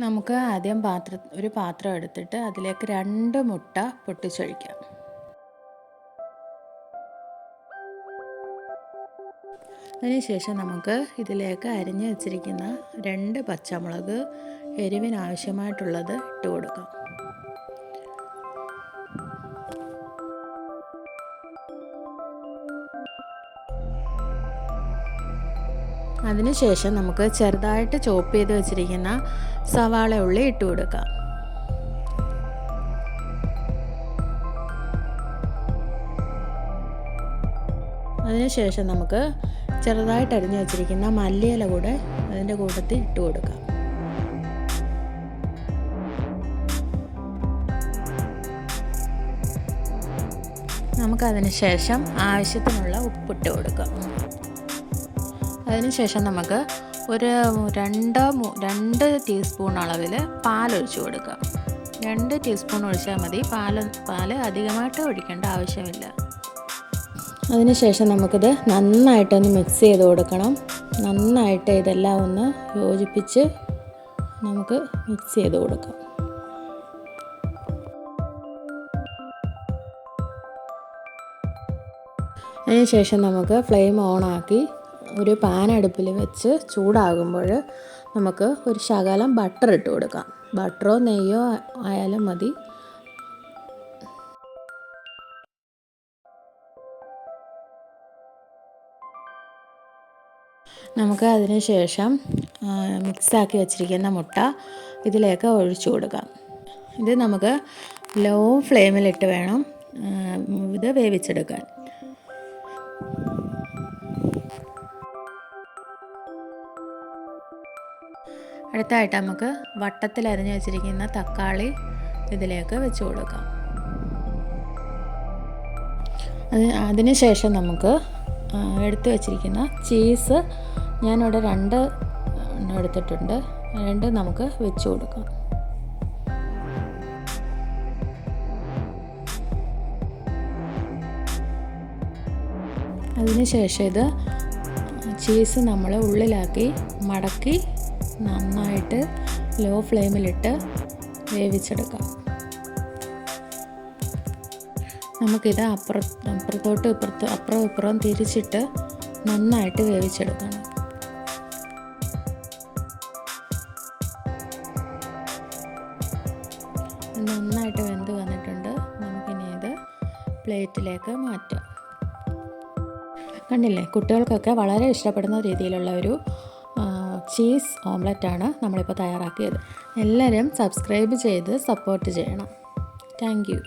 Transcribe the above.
നമുക്ക് ആദ്യം ഒരു പാത്രം എടുത്തിട്ട് അതിലേക്ക് 2 മുട്ട പൊട്ടിച്ചൊഴിക്കാം. അതിനുശേഷം നമുക്ക് ഇതിലേക്ക് അരിഞ്ഞു വെച്ചിരിക്കുന്ന 2 പച്ചമുളക് എരിവിനാവശ്യമായിട്ടുള്ളത് ഇട്ട് കൊടുക്കാം. അതിനുശേഷം നമുക്ക് ചെറുതായിട്ട് ചോപ്പ് ചെയ്ത് വെച്ചിരിക്കുന്ന സവാള ഉള്ളി ഇട്ട് കൊടുക്കാം. അതിനുശേഷം നമുക്ക് ചെറുതായിട്ട് അരിഞ്ഞു വെച്ചിരിക്കുന്ന മല്ലിയില കൂടെ അതിൻ്റെ കൂട്ടത്തിൽ ഇട്ട് കൊടുക്കാം. നമുക്കതിന് ശേഷം ആവശ്യത്തിനുള്ള ഉപ്പിട്ട് കൊടുക്കാം. അതിനുശേഷം നമുക്ക് ഒരു 2 ടീസ്പൂൺ അളവിൽ പാലൊഴിച്ച് കൊടുക്കാം. 2 ടീസ്പൂൺ ഒഴിച്ചാൽ മതി. പാൽ അധികമായിട്ട് ഒഴിക്കേണ്ട ആവശ്യമില്ല. അതിനുശേഷം നമുക്കിത് നന്നായിട്ടൊന്ന് മിക്സ് ചെയ്ത് കൊടുക്കണം. നന്നായിട്ട് ഇതെല്ലാം ഒന്ന് യോജിപ്പിച്ച് നമുക്ക് മിക്സ് ചെയ്ത് കൊടുക്കാം. അതിനുശേഷം നമുക്ക് ഫ്ലെയിം ഓണാക്കി ഒരു പാൻ അടുപ്പിൽ വെച്ച് ചൂടാകുമ്പോൾ നമുക്ക് ഒരു ശകലം ബട്ടർ ഇട്ട് കൊടുക്കാം. ബട്ടറോ നെയ്യോ ആയാലും മതി. നമുക്ക് അതിന് ശേഷം മിക്സാക്കി വെച്ചിരിക്കുന്ന മുട്ട ഇതിലേക്ക് ഒഴിച്ചു കൊടുക്കാം. ഇത് നമുക്ക് ലോ ഫ്ലെയിമിലിട്ട് വേണം ഇത് വേവിച്ചെടുക്കാൻ. അടുത്തായിട്ട് നമുക്ക് വട്ടത്തിൽ അരിഞ്ഞു വെച്ചിരിക്കുന്ന തക്കാളി ഇതിലേക്ക് വെച്ച് കൊടുക്കാം. അതിന് ശേഷം നമുക്ക് എടുത്തു വെച്ചിരിക്കുന്ന ചീസ് ഞാനിവിടെ 2 എടുത്തിട്ടുണ്ട്. 2 നമുക്ക് വെച്ച് കൊടുക്കാം. അതിന് ശേഷം ഇത് ചീസ് നമ്മൾ ഉള്ളിലാക്കി മടക്കി നന്നായിട്ട് ലോ ഫ്ലെയിമിലിട്ട് വേവിച്ചെടുക്കാം. നമുക്കിത് അപ്പുറം ഇപ്പുറം തിരിച്ചിട്ട് നന്നായിട്ട് വേവിച്ചെടുക്കണം. നന്നായിട്ട് വെന്ത് വന്നിട്ടുണ്ട്. നമുക്കിനി ഇത് പ്ലേറ്റിലേക്ക് മാറ്റാം. കണ്ടില്ലേ, കുട്ടികൾക്കൊക്കെ വളരെ ഇഷ്ടപ്പെടുന്ന രീതിയിലുള്ള ഒരു ചീസ് ഓംലെറ്റാണ് നമ്മളിപ്പോൾ തയ്യാറാക്കിയത്. എല്ലാവരും സബ്സ്ക്രൈബ് ചെയ്ത് സപ്പോർട്ട് ചെയ്യണം. Thank you.